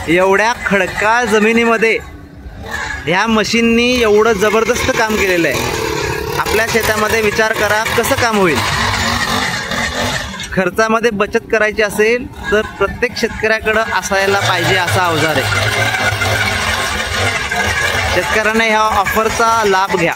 एवढ्या खडकाळ जमिनीमध्ये ह्या मशीननी एवढं जबरदस्त काम केलेलं आहे। आपल्या शेतामध्ये विचार करा कसं काम होईल। खर्चामध्ये बचत करायची असेल तर प्रत्येक शेतकऱ्याकडे असायला पाहिजे असा अवजार आहे। शेतकऱ्यांना ह्या ऑफरचा लाभ घ्या।